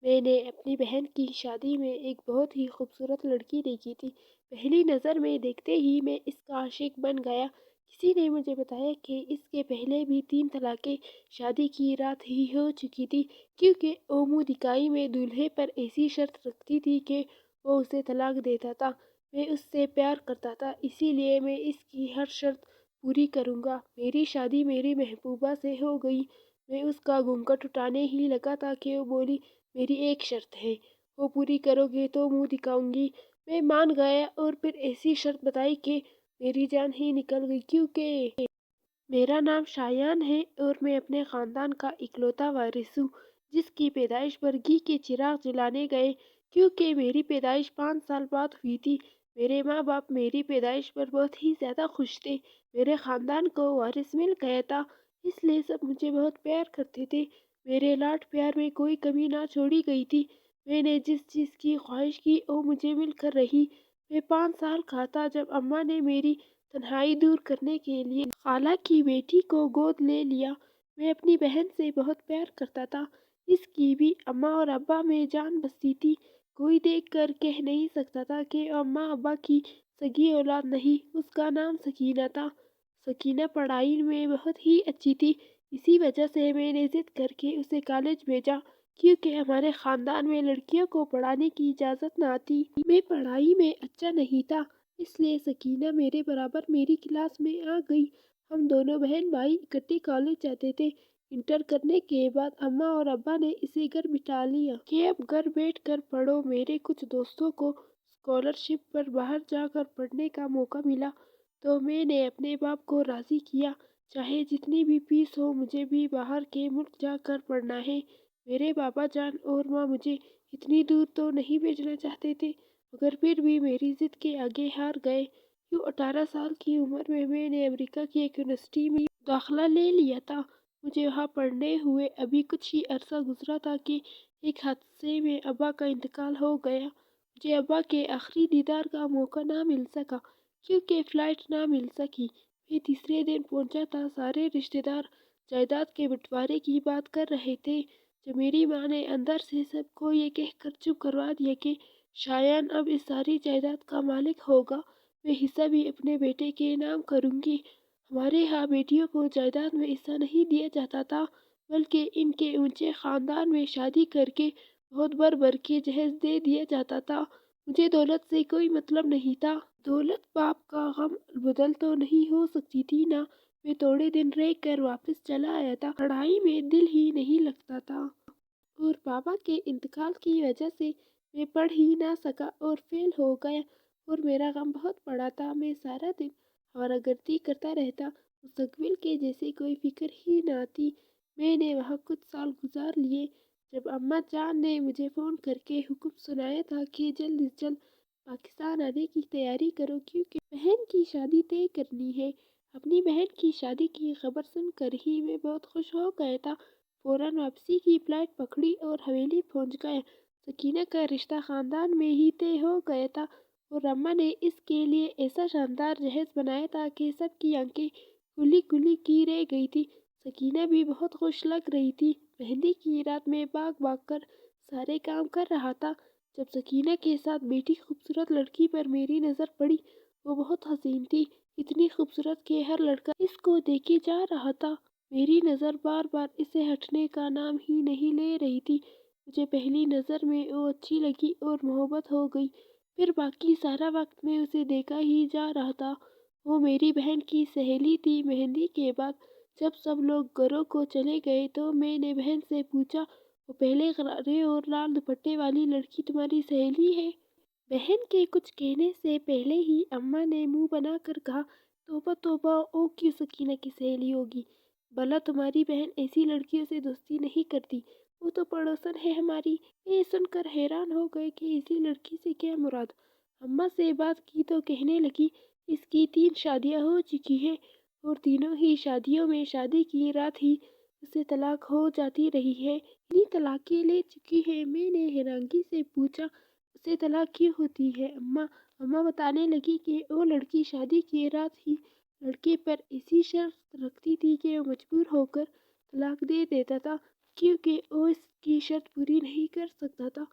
میں نے اپنی بہن کی شادی میں ایک بہت ہی خوبصورت لڑکی دیکھی تھی۔ پہلی نظر میں دیکھتے ہی میں اس کا عاشق بن گیا۔ کسی نے مجھے بتایا کہ اس کے پہلے بھی 3 طلاقیں شادی کی رات ہی ہو چکی تھی، کیونکہ وہ منہ دکھائی میں دولہے پر ایسی شرط رکھتی تھی کہ وہ اسے طلاق دیتا تھا۔ میں اس سے پیار کرتا تھا، اسی لیے میں اس کی ہر شرط پوری کروں گا۔ میری شادی میری محبوبہ سے ہو گئی۔ میں اس کا گھونگھٹ اٹھانے ہی لگا تھا کہ وہ بولی، میری ایک شرط ہے، وہ پوری کرو گے تو منہ دکھاؤں گی۔ میں مان گیا اور پھر ایسی شرط بتائی کہ میری جان ہی نکل گئی، کیونکہ میرا نام شایان ہے اور میں اپنے خاندان کا اکلوتا وارث ہوں جس کی پیدائش پر گھی کے چراغ جلانے گئے، کیونکہ میری پیدائش 5 سال بعد ہوئی تھی۔ میرے ماں باپ میری پیدائش پر بہت ہی زیادہ خوش تھے۔ میرے خاندان کو وارث مل گیا تھا، اس لیے سب مجھے بہت پیار کرتے تھے۔ میرے لاڈ پیار میں کوئی کمی نہ چھوڑی گئی تھی۔ میں نے جس چیز کی خواہش کی وہ مجھے مل کر رہی۔ میں 5 سال کا تھا جب اماں نے میری تنہائی دور کرنے کے لیے خالہ کی بیٹی کو گود لے لیا۔ میں اپنی بہن سے بہت پیار کرتا تھا۔ اس کی بھی اماں اور ابا میں جان بستی تھی۔ کوئی دیکھ کر کہہ نہیں سکتا تھا کہ اماں ابا کی سگی اولاد نہیں۔ اس کا نام سکینہ تھا۔ سکینہ پڑھائی میں بہت ہی اچھی تھی، اسی وجہ سے میں نے ضد کر کے اسے کالج بھیجا، کیونکہ ہمارے خاندان میں لڑکیوں کو پڑھانے کی اجازت نہ تھی۔ میں پڑھائی میں اچھا نہیں تھا، اس لیے سکینہ میرے برابر میری کلاس میں آ گئی۔ ہم دونوں بہن بھائی اکٹھے کالج جاتے تھے۔ انٹر کرنے کے بعد اماں اور ابا نے اسے گھر بٹھا لیا کہ اب گھر بیٹھ کر پڑھو۔ میرے کچھ دوستوں کو اسکالرشپ پر باہر جا کر پڑھنے کا موقع ملا تو میں نے اپنے باپ کو راضی کیا، چاہے جتنی بھی فیس ہو مجھے بھی باہر کے ملک جا کر پڑھنا ہے۔ میرے بابا جان اور ماں مجھے اتنی دور تو نہیں بھیجنا چاہتے تھے، مگر پھر بھی میری ضد کے آگے ہار گئے۔ یوں 18 سال کی عمر میں نے امریکہ کی ایک یونیورسٹی میں داخلہ لے لیا تھا۔ مجھے وہاں پڑھنے ہوئے ابھی کچھ ہی عرصہ گزرا تھا کہ ایک حادثے میں ابا کا انتقال ہو گیا۔ مجھے ابا کے آخری دیدار کا موقع نہ مل سکا، کیونکہ فلائٹ نہ مل سکی۔ میں تیسرے دن پہنچا تھا۔ سارے رشتے دار جائیداد کے بٹوارے کی بات کر رہے تھے، جب میری ماں نے اندر سے سب کو یہ کہہ کر چپ کروا دیا کہ شایان اب اس ساری جائیداد کا مالک ہوگا۔ میں حصہ بھی اپنے بیٹے کے نام کروں گی۔ ہمارے ہاں بیٹیوں کو جائیداد میں حصہ نہیں دیا جاتا تھا، بلکہ ان کے اونچے خاندان میں شادی کر کے بہت بھر بھر کے جہیز دے دیا جاتا تھا۔ مجھے دولت سے کوئی مطلب نہیں تھا۔ دولت باپ کا غم بدل تو نہیں ہو سکتی تھی نا۔ میں تھوڑے دن رہ کر واپس چلا آیا تھا۔ پڑھائی میں دل ہی نہیں لگتا تھا اور بابا کے انتقال کی وجہ سے میں پڑھ ہی نہ سکا اور فیل ہو گیا، اور میرا غم بہت بڑا تھا۔ میں سارا دن آوارہ گردی کرتا رہتا، مستقبل کے جیسے کوئی فکر ہی نہ تھی۔ میں نے وہاں کچھ سال گزار لیے، جب اماں جان نے مجھے فون کر کے حکم سنایا تھا کہ جلد از جلد پاکستان آنے کی تیاری کرو، کیونکہ بہن کی شادی طے کرنی ہے۔ اپنی بہن کی شادی کی خبر سن کر ہی میں بہت خوش ہو گیا تھا۔ فوراً واپسی کی فلائٹ پکڑی اور حویلی پہنچ گیا۔ سکینہ کا رشتہ خاندان میں ہی طے ہو گیا تھا، اور اماں نے اس کے لیے ایسا شاندار جہیز بنایا تھا کہ سب کی آنکھیں کھلی کھلی کی رہ گئی تھی۔ سکینہ بھی بہت خوش لگ رہی تھی۔ مہندی کی رات میں بھاگ بھاگ کر سارے کام کر رہا تھا، جب سکینہ کے ساتھ بیٹھی خوبصورت لڑکی پر میری نظر پڑی۔ وہ بہت حسین تھی، اتنی خوبصورت کہ ہر لڑکا اس کو دیکھے جا رہا تھا۔ میری نظر بار بار اسے ہٹنے کا نام ہی نہیں لے رہی تھی۔ مجھے پہلی نظر میں وہ اچھی لگی اور محبت ہو گئی۔ پھر باقی سارا وقت میں اسے دیکھا ہی جا رہا تھا۔ وہ میری بہن کی سہیلی تھی۔ مہندی کے بعد جب سب لوگ گھروں کو چلے گئے تو میں نے بہن سے پوچھا، وہ پہلے غرارے اور لال دوپٹے والی لڑکی تمہاری سہیلی ہے؟ بہن کے کچھ کہنے سے پہلے ہی اماں نے منہ بنا کر کہا، توبہ توبہ، وہ کیوں سکینہ کی سہیلی ہوگی؟ بھلا تمہاری بہن ایسی لڑکیوں سے دوستی نہیں کرتی؟ وہ تو پڑوسن ہے ہماری۔ میں یہ سن کر حیران ہو گئے کہ ایسی لڑکی سے کیا مراد۔ اماں سے بات کی تو کہنے لگی، اس کی 3 شادیاں ہو چکی ہیں، اور تینوں ہی شادیوں میں شادی کی رات ہی اسے طلاق ہو جاتی رہی ہے۔ اتنی طلاقیں لے چکی ہے۔ میں نے حیرانگی سے پوچھا، اسے طلاق کیوں ہوتی ہے اماں بتانے لگی کہ وہ لڑکی شادی کی رات ہی لڑکے پر ایسی شرط رکھتی تھی کہ وہ مجبور ہو کر طلاق دے دیتا تھا، کیونکہ وہ اس کی شرط پوری نہیں کر سکتا تھا۔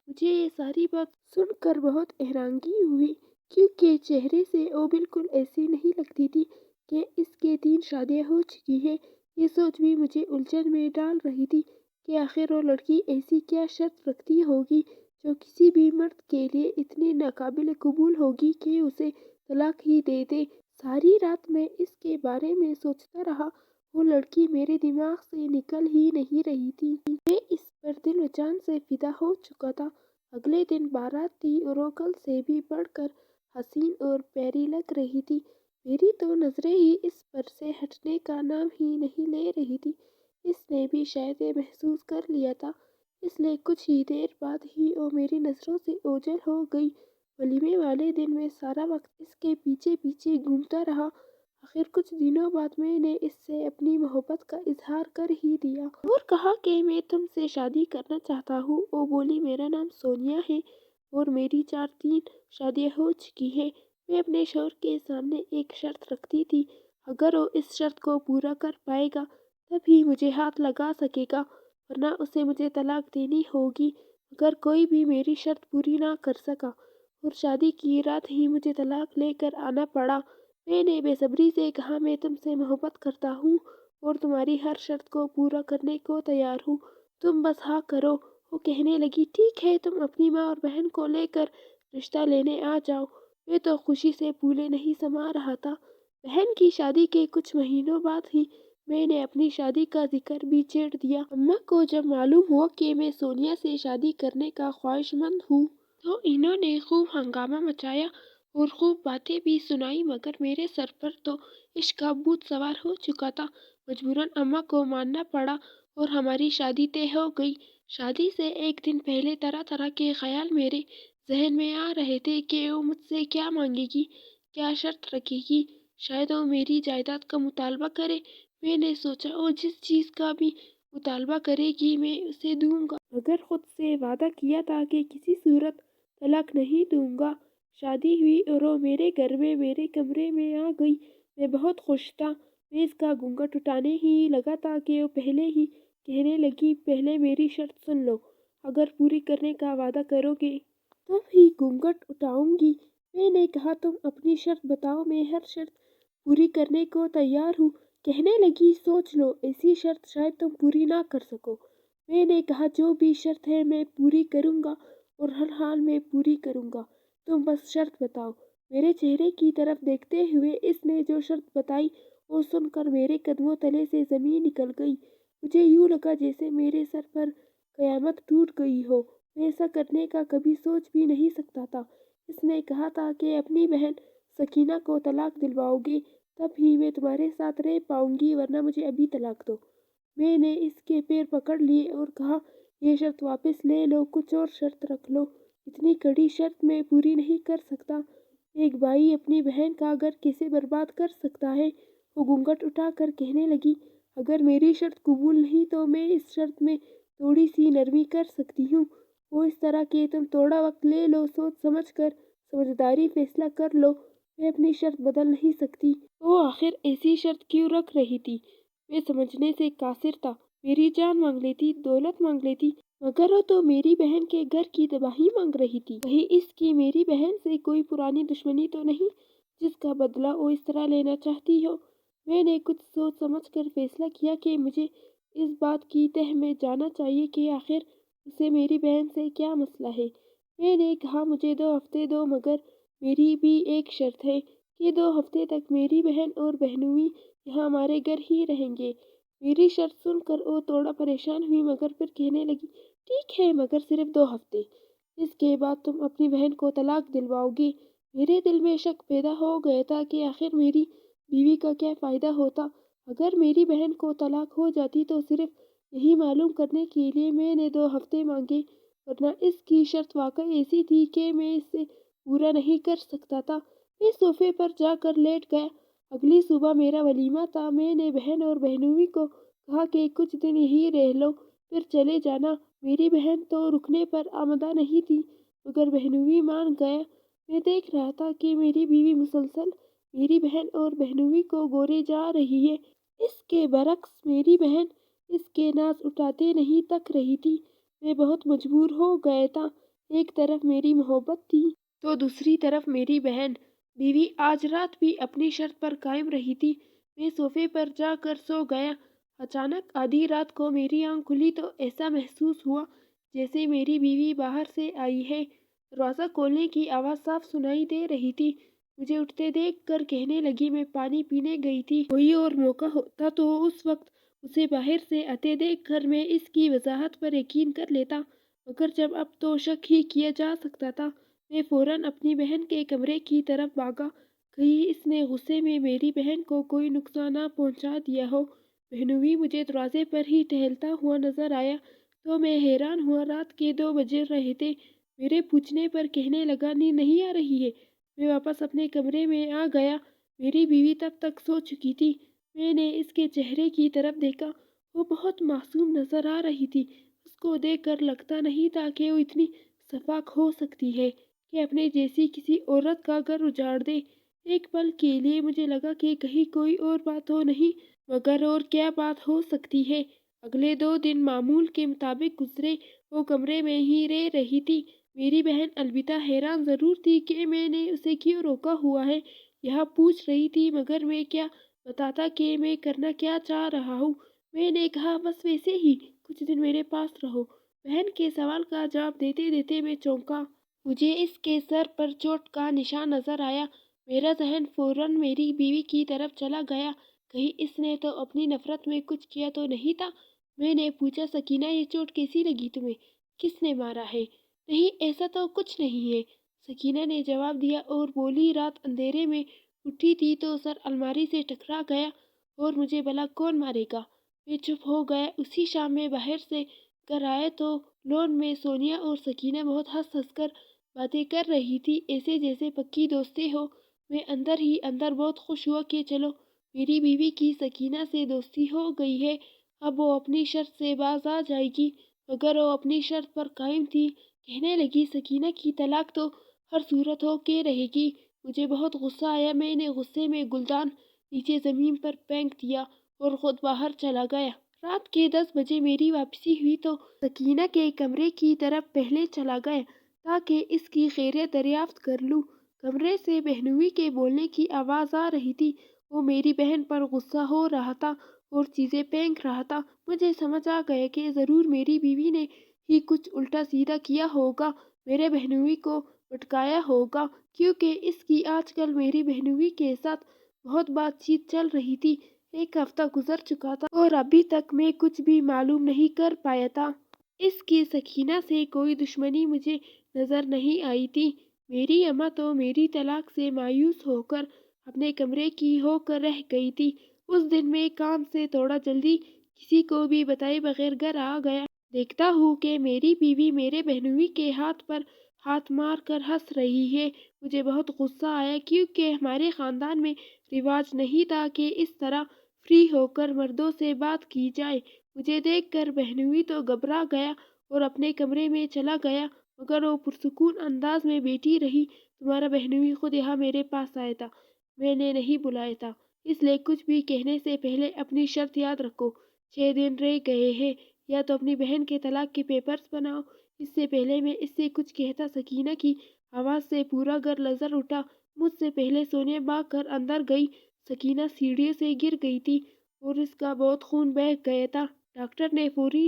مجھے یہ ساری بات سن کر بہت حیرانگی ہوئی، کیونکہ چہرے سے وہ بالکل ایسی نہیں لگتی تھی کہ اس کے 3 شادیاں ہو چکی ہیں۔ یہ سوچ بھی مجھے الجھن میں ڈال رہی تھی کہ آخر وہ لڑکی ایسی کیا شرط رکھتی ہوگی جو کسی بھی مرد کے لیے اتنی ناقابل قبول ہوگی کہ اسے طلاق ہی دے دے۔ ساری رات میں اس کے بارے میں سوچتا رہا، وہ لڑکی میرے دماغ سے نکل ہی نہیں رہی تھی۔ میں اس پر دل و جان سے فدا ہو چکا تھا۔ اگلے دن بارات تھی اور وہ کل سے بھی بڑھ کر حسین اور پیاری لگ رہی تھی۔ میری تو نظریں ہی اس پر سے ہٹنے کا نام ہی نہیں لے رہی تھی۔ اس نے بھی شاید یہ محسوس کر لیا تھا، اس لیے کچھ ہی دیر بعد ہی وہ میری نظروں سے اوجھل ہو گئی۔ ولیمے والے دن میں سارا وقت اس کے پیچھے پیچھے گھومتا رہا۔ آخر کچھ دنوں بعد میں نے اس سے اپنی محبت کا اظہار کر ہی دیا اور کہا کہ میں تم سے شادی کرنا چاہتا ہوں۔ وہ بولی، میرا نام سونیا ہے اور میری 3 شادیاں ہو چکی ہیں۔ میں اپنے شوہر کے سامنے ایک شرط رکھتی تھی، اگر وہ اس شرط کو پورا کر پائے گا تب ہی مجھے ہاتھ لگا سکے گا، ورنہ اسے مجھے طلاق دینی ہوگی۔ مگر کوئی بھی میری شرط پوری نہ کر سکا اور شادی کی رات ہی مجھے طلاق لے کر آنا پڑا۔ میں نے بے صبری سے کہا، میں تم سے محبت کرتا ہوں اور تمہاری ہر شرط کو پورا کرنے کو تیار ہوں، تم بس ہاں کرو۔ وہ کہنے لگی، ٹھیک ہے، تم اپنی ماں اور بہن کو لے کر رشتہ لینے آ جاؤ۔ میں تو خوشی سے پھولے نہیں سما رہا تھا۔ بہن کی شادی کے کچھ مہینوں بعد ہی میں نے اپنی شادی کا ذکر بھی چھیڑ دیا۔ اماں کو جب معلوم ہوا کہ میں سونیا سے شادی کرنے کا خواہش مند ہوں تو انہوں نے خوب ہنگامہ مچایا اور خوب باتیں بھی سنائی، مگر میرے سر پر تو عشق کا بھوت سوار ہو چکا تھا۔ مجبوراً اماں کو ماننا پڑا اور ہماری شادی طے ہو گئی۔ شادی سے ایک دن پہلے طرح طرح کے خیال میرے ذہن میں آ رہے تھے کہ وہ مجھ سے کیا مانگے گی، کیا شرط رکھے گی۔ شاید وہ میری جائیداد کا مطالبہ کرے۔ میں نے سوچا، وہ جس چیز کا بھی مطالبہ کرے گی میں اسے دوں گا، مگر خود سے وعدہ کیا تھا کہ کسی صورت طلاق نہیں دوں گا۔ شادی ہوئی اور وہ میرے گھر میں میرے کمرے میں آ گئی۔ میں بہت خوش تھا۔ میں اس کا گھونگھٹ اٹھانے ہی لگا تھا کہ وہ پہلے ہی کہنے لگی، پہلے میری شرط سن لو، اگر پوری کرنے کا وعدہ کرو گے تب ہی گھونگھٹ اٹھاؤں گی۔ میں نے کہا، تم اپنی شرط بتاؤ، میں ہر شرط پوری کرنے کو تیار ہوں۔ کہنے لگی، سوچ لو، ایسی شرط شاید تم پوری نہ کر سکو۔ میں نے کہا، جو بھی شرط ہے میں پوری کروں گا اور ہر حال میں پوری کروں گا، تم بس شرط بتاؤ۔ میرے چہرے کی طرف دیکھتے ہوئے اس نے جو شرط بتائی وہ سن کر میرے قدموں تلے سے زمین نکل گئی۔ مجھے یوں لگا جیسے میرے سر پر قیامت ٹوٹ گئی ہو۔ میں ایسا کرنے کا کبھی سوچ بھی نہیں سکتا تھا۔ اس نے کہا تھا کہ اپنی بہن سکینہ کو طلاق دلواؤ گے تب ہی میں تمہارے ساتھ رہ پاؤں گی، ورنہ مجھے ابھی طلاق دو۔ میں نے اس کے پیر پکڑ لیے اور کہا، یہ شرط واپس لے لو، کچھ اور شرط رکھ لو۔ اتنی کڑی شرط میں پوری نہیں کر سکتا۔ ایک بھائی اپنی بہن کا گھر کیسے برباد کر سکتا ہے؟ وہ گھونگھٹ اٹھا کر کہنے لگی، اگر میری شرط قبول نہیں تو میں اس شرط میں تھوڑی سی نرمی کر سکتی ہوں۔ وہ اس طرح کہ تم تھوڑا وقت لے لو، سوچ سمجھ کر سمجھداری فیصلہ کر لو۔ میں اپنی شرط بدل نہیں سکتی۔ وہ آخر ایسی شرط کیوں رکھ رہی تھی؟ میں سمجھنے سے قاصر تھا۔ میری جان مانگ لیتی، دولت مانگ لیتی، مگر وہ تو میری بہن کے گھر کی تباہی مانگ رہی تھی۔ کہیں اس کی میری بہن سے کوئی پرانی دشمنی تو نہیں جس کا بدلہ وہ اس طرح لینا چاہتی ہو؟ میں نے کچھ سوچ سمجھ کر فیصلہ کیا کہ مجھے اس بات کی تہ میں جانا چاہیے کہ آخر اسے میری بہن سے کیا مسئلہ ہے۔ میں نے کہا، مجھے 2 ہفتے دو، مگر میری بھی ایک شرط ہے کہ 2 ہفتے تک میری بہن اور بہنوئی یہاں ہمارے گھر ہی رہیں گے۔ میری شرط سن کر وہ تھوڑا پریشان ہوئی، مگر پھر کہنے لگی، ٹھیک ہے، مگر صرف 2 ہفتے۔ اس کے بعد تم اپنی بہن کو طلاق دلواؤ گے۔ میرے دل میں شک پیدا ہو گیا تھا کہ آخر میری بیوی کا کیا فائدہ ہوتا اگر میری بہن کو طلاق ہو جاتی، تو صرف یہی معلوم کرنے کے لیے میں نے 2 ہفتے مانگے، ورنہ اس کی شرط واقعی ایسی تھی کہ میں اسے پورا نہیں کر سکتا تھا۔ میں صوفے پر جا کر لیٹ گیا۔ اگلی صبح میرا ولیمہ تھا۔ میں نے بہن اور بہنوئی کو کہا کہ کچھ دن یہیں رہ لو پھر چلے جانا۔ میری بہن تو رکنے پر آمادہ نہیں تھی، مگر بہنوئی مان گیا۔ میں دیکھ رہا تھا کہ میری بیوی مسلسل میری بہن اور بہنوئی کو گورے جا رہی ہے۔ اس کے برعکس میری بہن اس کے ناز اٹھاتے نہیں تک رہی تھی۔ میں بہت مجبور ہو گیا تھا۔ ایک طرف میری محبت تھی تو دوسری طرف میری بہن بیوی آج رات بھی اپنی شرط پر قائم رہی تھی۔ میں صوفے پر جا کر سو گیا۔ اچانک آدھی رات کو میری آنکھ کھلی تو ایسا محسوس ہوا جیسے میری بیوی باہر سے آئی ہے۔ دروازہ کھولنے کی آواز صاف سنائی دے رہی تھی۔ مجھے اٹھتے دیکھ کر کہنے لگی میں پانی پینے گئی تھی۔ کوئی اور موقع ہوتا تو اس وقت اسے باہر سے آتے دیکھ کر میں اس کی وضاحت پر یقین کر لیتا، مگر جب اب تو شک ہی کیا جا سکتا تھا۔ میں فوراً اپنی بہن کے کمرے کی طرف بھاگا، کہیں اس نے غصے میں میری بہن کو کوئی نقصان نہ پہنچا دیا ہو۔ بہنوئی مجھے دروازے پر ہی ٹہلتا ہوا نظر آیا تو میں حیران ہوا۔ رات کے 2 بج رہے تھے۔ میرے پوچھنے پر کہنے لگا نیند نہیں آ رہی ہے۔ میں واپس اپنے کمرے میں آ گیا۔ میری بیوی تب تک سو چکی تھی۔ میں نے اس کے چہرے کی طرف دیکھا، وہ بہت معصوم نظر آ رہی تھی۔ اس کو دیکھ کر لگتا نہیں تھا کہ وہ اتنی شفاف ہو سکتی ہے کہ اپنے جیسی کسی عورت کا گھر اجاڑ دے۔ ایک پل کے لیے مجھے لگا کہ کہیں کوئی اور بات تو نہیں، مگر اور کیا بات ہو سکتی ہے۔ اگلے 2 دن معمول کے مطابق گزرے۔ وہ کمرے میں ہی رہ رہی تھی۔ میری بہن البتہ حیران ضرور تھی کہ میں نے اسے کیوں روکا ہوا ہے، یہاں پوچھ رہی تھی، مگر میں کیا بتاتا کہ میں کرنا کیا چاہ رہا ہوں۔ میں نے کہا بس ویسے ہی کچھ دن میرے پاس رہو۔ بہن کے سوال کا جواب دیتے دیتے میں چونکا۔ مجھے اس کے سر پر چوٹ کا نشان نظر آیا۔ میرا ذہن فوراً میری بیوی کی طرف چلا گیا، کہیں اس نے تو اپنی نفرت میں کچھ کیا تو نہیں تھا۔ میں نے پوچھا سکینہ یہ چوٹ کیسی لگی تمہیں؟ کس نے مارا ہے؟ نہیں ایسا تو کچھ نہیں ہے، سکینہ نے جواب دیا اور بولی رات اندھیرے میں اٹھی تھی تو سر الماری سے ٹکرا گیا اور مجھے بھلا کون مارے گا؟ میں چپ ہو گیا۔ اسی شام میں باہر سے گھر آیا تو لون میں سونیا اور سکینہ بہت ہنس ہنس کر باتیں کر رہی تھی، ایسے جیسے پکی دوستیں ہو۔ میں اندر ہی اندر بہت خوش ہوا کہ چلو میری بیوی کی سکینہ سے دوستی ہو گئی ہے، اب وہ اپنی شرط سے باز آ جائے گی، مگر وہ اپنی شرط پر قائم تھی۔ کہنے لگی سکینہ کی طلاق تو ہر صورت ہو کے رہے گی۔ مجھے بہت غصہ آیا۔ میں نے غصے میں گلدان نیچے زمین پر پھینک دیا اور خود باہر چلا گیا۔ رات کے 10 بجے میری واپسی ہوئی تو سکینہ کے کمرے کی طرف پہلے چلا گیا تاکہ اس کی خیریت دریافت کر لوں۔ کمرے سے بہنوئی کے بولنے کی آواز آ رہی تھی۔ وہ میری بہن پر غصہ ہو رہا تھا اور چیزیں پھینک رہا تھا۔ مجھے سمجھ آ گیا کہ ضرور میری بیوی نے ہی کچھ الٹا سیدھا کیا ہوگا، میرے بہنوئی کو بھٹکایا ہوگا، کیونکہ اس کی آج کل میری بہنوئی کے ساتھ بہت بات چیت چل رہی تھی۔ 1 ہفتہ گزر چکا تھا اور ابھی تک میں کچھ بھی معلوم نہیں کر پایا تھا۔ اس کی سکینہ سے کوئی دشمنی مجھے نظر نہیں آئی تھی۔ میری اماں تو میری طلاق سے مایوس ہو کر اپنے کمرے کی ہو کر رہ گئی تھی۔ اس دن میں کام سے تھوڑا جلدی کسی کو بھی بتائے بغیر گھر آ گیا۔ دیکھتا ہوں کہ میری بیوی میرے بہنوئی کے ہاتھ پر ہاتھ مار کر ہنس رہی ہے۔ مجھے بہت غصہ آیا کیونکہ ہمارے خاندان میں رواج نہیں تھا کہ اس طرح فری ہو کر مردوں سے بات کی جائے۔ مجھے دیکھ کر بہنوئی تو گھبرا گیا اور اپنے کمرے میں چلا گیا، مگر وہ پرسکون انداز میں بیٹھی رہی۔ تمہارا بہنوئی خود یہاں میرے پاس آیا تھا، میں نے نہیں بلایا تھا، اس لیے کچھ بھی کہنے سے پہلے اپنی شرط یاد رکھو۔ 6 دن رہ گئے ہیں، یا تو اپنی بہن کے طلاق کے پیپرز بناؤ۔ اس سے پہلے میں اس سے کچھ کہتا سکینہ کی آواز سے پورا گھر لرز اٹھا۔ مجھ سے پہلے سونیا بھاگ کر اندر گئی۔ سکینہ سیڑھیوں سے گر گئی تھی اور اس کا بہت خون بہہ گیا تھا۔ ڈاکٹر نے فوری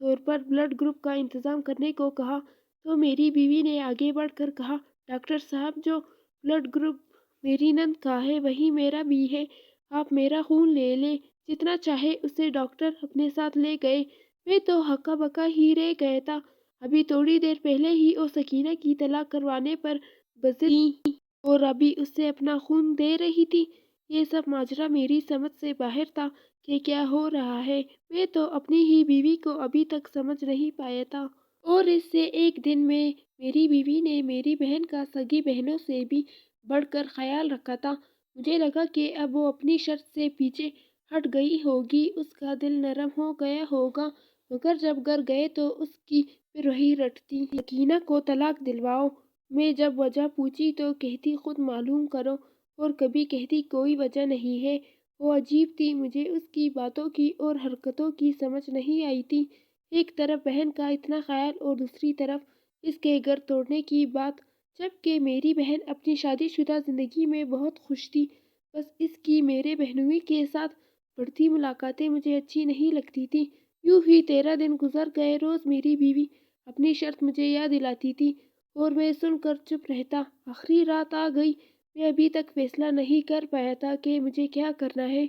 طور پر بلڈ گروپ کا انتظام کرنے کو کہا تو میری بیوی نے آگے بڑھ کر کہا ڈاکٹر صاحب جو بلڈ گروپ میری نند کا ہے وہی میرا بھی ہے، آپ میرا خون لے لیں، جتنا چاہے اسے۔ ڈاکٹر اپنے ساتھ لے گئے۔ میں تو ہکا بکا ہی رہ گیا تھا۔ ابھی تھوڑی دیر پہلے ہی وہ سکینہ کی طلاق کروانے پر بضد تھی اور ابھی اسے اپنا خون دے رہی تھی۔ یہ سب ماجرا میری سمجھ سے باہر تھا کہ کیا ہو رہا ہے۔ میں تو اپنی ہی بیوی کو ابھی تک سمجھ نہیں پایا تھا۔ اور اس سے ایک دن میں میری بیوی نے میری بہن کا سگی بہنوں سے بھی بڑھ کر خیال رکھا تھا۔ مجھے لگا کہ اب وہ اپنی شرط سے پیچھے ہٹ گئی ہوگی، اس کا دل نرم ہو گیا ہوگا، مگر جب گھر گئے تو اس کی پھر وہی رٹتی سکینہ کو طلاق دلواؤ۔ میں جب وجہ پوچھی تو کہتی خود معلوم کرو، اور کبھی کہتی کوئی وجہ نہیں ہے وہ عجیب تھی، مجھے اس کی باتوں کی اور حرکتوں کی سمجھ نہیں آئی تھی۔ ایک طرف بہن کا اتنا خیال اور دوسری طرف اس کے گھر توڑنے کی بات، جبکہ میری بہن اپنی شادی شدہ زندگی میں بہت خوش تھی۔ بس اس کی میرے بہنوئی کے ساتھ بڑھتی ملاقاتیں مجھے اچھی نہیں لگتی تھیں۔ یوں ہی 13 دن گزر گئے۔ روز میری بیوی اپنی شرط مجھے یاد دلاتی تھی اور میں سن کر چپ رہتا۔ آخری رات آ گئی۔ میں ابھی تک فیصلہ نہیں کر پایا تھا کہ مجھے کیا کرنا ہے۔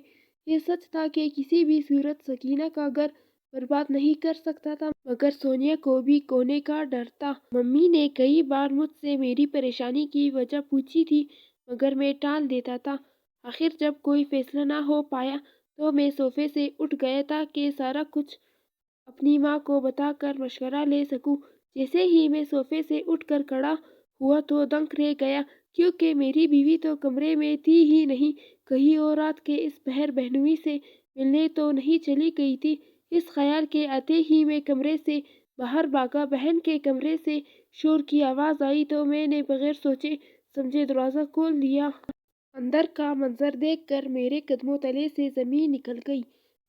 یہ سچ تھا کہ کسی بھی صورت سکینہ کا گھر برباد نہیں کر سکتا تھا، مگر سونیا کو بھی کھونے کا ڈر تھا۔ ممی نے کئی بار مجھ سے میری پریشانی کی وجہ پوچھی تھی، مگر میں ٹال دیتا تھا۔ آخر جب کوئی فیصلہ نہ ہو پایا تو میں صوفے سے اٹھ گیا تاکہ سارا کچھ اپنی ماں کو بتا کر مشورہ لے سکوں۔ جیسے ہی میں صوفے سے اٹھ کر کھڑا ہوا تو دنگ رہ گیا، کیونکہ میری بیوی تو کمرے میں تھی ہی نہیں، کہیں اور رات کے اس پہر بہنوئی سے ملنے تو نہیں چلی گئی تھی۔ اس خیال کے آتے ہی میں کمرے سے باہر بھاگا۔ بہن کے کمرے سے شور کی آواز آئی تو میں نے بغیر سوچے سمجھے دروازہ کھول دیا۔ اندر کا منظر دیکھ کر میرے قدموں تلے سے زمین نکل گئی۔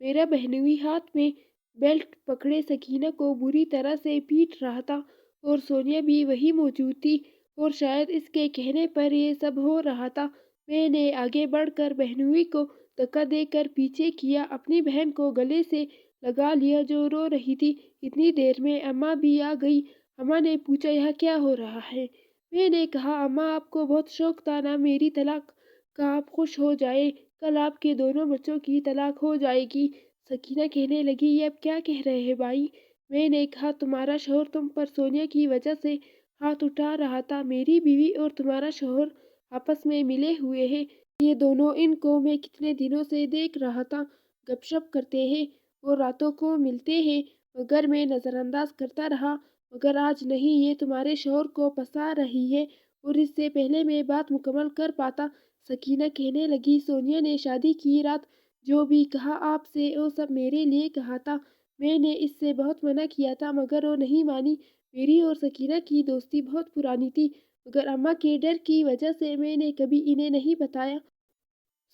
میرا بہنوئی ہاتھ میں بیلٹ پکڑے سکینہ کو بری طرح سے پیٹ رہا تھا اور سونیا بھی وہیں موجود تھی، اور شاید اس کے کہنے پر یہ سب ہو رہا تھا۔ میں نے آگے بڑھ کر بہنوئی کو دھکا دے کر پیچھے کیا، اپنی بہن کو گلے سے لگا لیا جو رو رہی تھی۔ اتنی دیر میں اماں بھی آ گئی۔ اماں نے پوچھا، یہاں کیا ہو رہا ہے؟ میں نے کہا، اماں آپ کو بہت شوق تھا نا میری طلاق کا، آپ خوش ہو جائیں، کل آپ کے دونوں بچوں کی طلاق ہو جائے گی۔ سکینہ کہنے لگی، یہ اب کیا کہہ رہے ہیں بھائی؟ میں نے کہا، تمہارا شوہر تم پر سونیا کی وجہ سے ہاتھ اٹھا رہا تھا۔ میری بیوی اور تمہارا شوہر آپس میں ملے ہوئے ہیں، یہ دونوں، ان کو میں کتنے دنوں سے دیکھ رہا تھا، گپ شپ کرتے ہیں اور راتوں کو ملتے ہیں، مگر میں نظر انداز کرتا رہا، مگر آج نہیں، یہ تمہارے شوہر کو پھنسا رہی ہے، اور اس سے پہلے میں بات مکمل کر پاتا۔ سکینہ کہنے لگی، سونیا نے شادی کی رات جو بھی کہا آپ سے وہ سب میرے لیے کہا تھا، میں نے اس سے بہت منع کیا تھا مگر وہ نہیں مانی۔ میری اور سکینہ کی دوستی بہت پرانی تھی، مگر اماں کے ڈر کی وجہ سے میں نے کبھی انہیں نہیں بتایا۔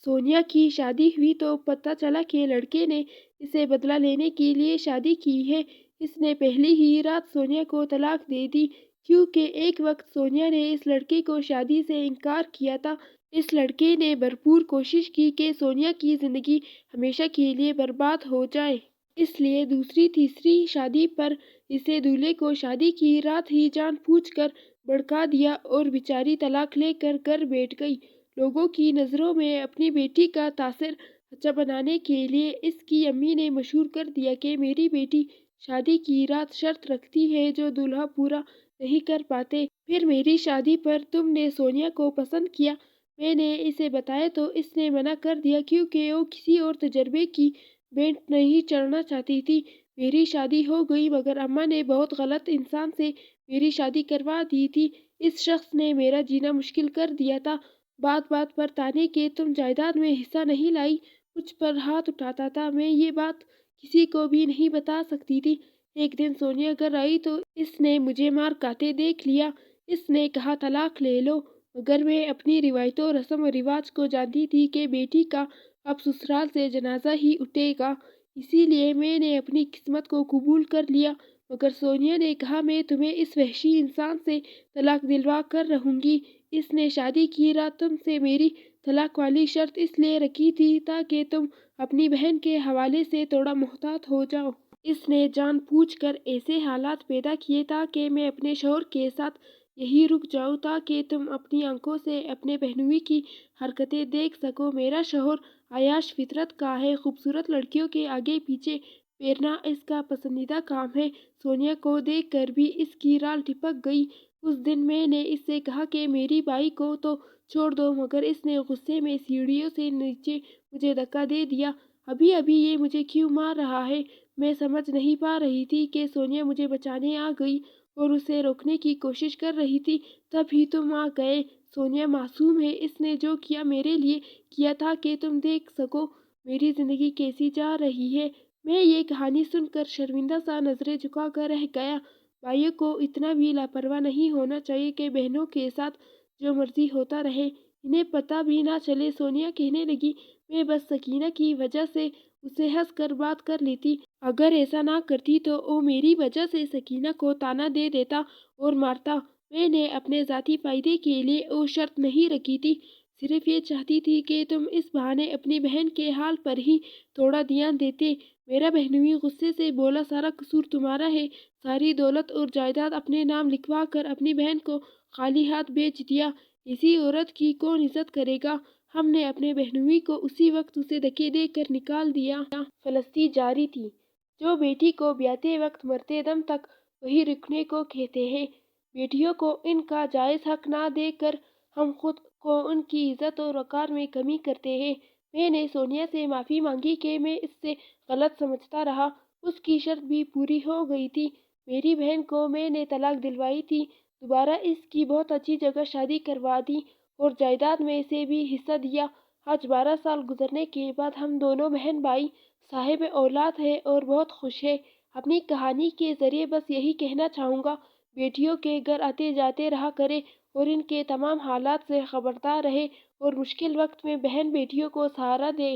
سونیا کی شادی ہوئی تو پتہ چلا کہ لڑکے نے اسے بدلہ لینے کے لیے شادی کی ہے۔ اس نے پہلی ہی رات سونیا کو طلاق دے دی، کیونکہ ایک وقت سونیا نے اس لڑکے کو شادی سے انکار کیا تھا۔ اس لڑکے نے بھرپور کوشش کی کہ سونیا کی زندگی ہمیشہ کے لیے برباد ہو جائے۔ اس لیے دوسری تیسری شادی پر اسے دولہے کو شادی کی رات ہی جان بوجھ کر بھڑکا دیا اور بیچاری طلاق لے کر گھر بیٹھ گئی۔ لوگوں کی نظروں میں اپنی بیٹی کا تاثر اچھا بنانے کے لیے اس کی امی نے مشہور کر دیا کہ میری بیٹی شادی کی رات شرط رکھتی ہے جو دولہا پورا نہیں کر پاتے۔ پھر میری شادی پر تم نے سونیا کو پسند کیا۔ میں نے اسے بتایا تو اس نے منع کر دیا، کیونکہ وہ کسی اور تجربے کی بھینٹ نہیں چڑھنا چاہتی تھی۔ میری شادی ہو گئی، مگر اماں نے بہت غلط انسان سے میری شادی کروا دی تھی۔ اس شخص نے میرا جینا مشکل کر دیا تھا۔ بات بات پر تانے کہ تم جائیداد میں حصہ نہیں لائی، مجھ پر ہاتھ اٹھاتا تھا۔ میں یہ بات کسی کو بھی نہیں بتا سکتی تھی۔ ایک دن سونیا گھر آئی تو اس نے مجھے مار کھاتے دیکھ لیا۔ اس نے کہا، طلاق لے لو، مگر میں اپنی روایتوں رسم و رواج کو جانتی تھی کہ بیٹی کا اب سسرال سے جنازہ ہی اٹھے گا، اسی لیے میں نے اپنی قسمت کو قبول کر لیا۔ مگر سونیا نے کہا، میں تمہیں اس وحشی انسان سے طلاق دلوا کر رہوں گی۔ اس نے شادی کی رات تم سے میری طلاق والی شرط اس لیے رکھی تھی تاکہ تم اپنی بہن کے حوالے سے تھوڑا محتاط ہو جاؤ۔ اس نے جان بوجھ کر ایسے حالات پیدا کیے تاکہ میں اپنے شوہر کے ساتھ یہیں رک جاؤں، تاکہ تم اپنی آنکھوں سے اپنے بہنوئی کی حرکتیں دیکھ سکو۔ میرا شوہر عیاش فطرت کا ہے، خوبصورت لڑکیوں کے آگے پیچھے پھرنا اس کا پسندیدہ کام ہے۔ سونیا کو دیکھ کر بھی اس کی رال ٹپک گئی۔ اس دن میں نے اس سے کہا کہ میری بائی کو تو چھوڑ دو، مگر اس نے غصے میں سیڑھیوں سے نیچے مجھے دھکا دے دیا۔ ابھی ابھی یہ مجھے کیوں مار رہا ہے؟ میں سمجھ نہیں پا رہی تھی کہ سونیا مجھے بچانے آ گئی اور اسے روکنے کی کوشش کر رہی تھی، تب ہی تم آ گئے۔ سونیا معصوم ہے، اس نے جو کیا میرے لیے کیا تھا کہ تم دیکھ سکو میری زندگی کیسی جا رہی ہے۔ میں یہ کہانی سن کر شرمندہ سا نظریں جھکا کر رہ گیا۔ بھائیوں کو اتنا بھی لاپرواہ نہیں ہونا چاہیے کہ بہنوں کے ساتھ جو مرضی ہوتا رہے۔ انہیں پتہ بھی نہ چلے۔ سونیا کہنے لگی، میں بس سکینہ کی وجہ سے اسے ہنس کر بات کر لیتی۔ اگر ایسا نہ کرتی تو وہ میری وجہ سے سکینہ کو طعنہ دے دیتا اور مارتا۔ میں نے اپنے ذاتی فائدے کے لیے وہ شرط نہیں رکھی تھی، صرف یہ چاہتی تھی کہ تم اس بہانے اپنی بہن کے حال پر ہی تھوڑا دھیان دیتے۔ میرا بہنوئی غصے سے بولا، سارا قصور تمہارا ہے، ساری دولت اور جائیداد اپنے نام لکھوا کر اپنی بہن کو خالی ہاتھ بیچ دیا، ایسی عورت کی کون عزت کرے گا؟ ہم نے اپنے بہنوئی کو اسی وقت اسے دھکے دے کر نکال دیا۔ فلسطی جاری تھی، جو بیٹی کو بیاتے وقت مرتے دم تک وہی رکنے کو کہتے ہیں۔ بیٹیوں کو ان کا جائز حق نہ دے کر ہم خود کو ان کی عزت اور وقار میں کمی کرتے ہیں۔ میں نے سونیا سے معافی مانگی کہ میں اس سے غلط سمجھتا رہا۔ اس کی شرط بھی پوری ہو گئی تھی۔ میری بہن کو میں نے طلاق دلوائی تھی، دوبارہ اس کی بہت اچھی جگہ شادی کروا دی اور جائیداد میں سے بھی حصہ دیا۔ آج 12 سال گزرنے کے بعد ہم دونوں بہن بھائی صاحب اولاد ہیں اور بہت خوش ہیں۔ اپنی کہانی کے ذریعے بس یہی کہنا چاہوں گا، بیٹیوں کے گھر آتے جاتے رہا کریں اور ان کے تمام حالات سے خبردار رہیں اور مشکل وقت میں بہن بیٹیوں کو سہارا دیں۔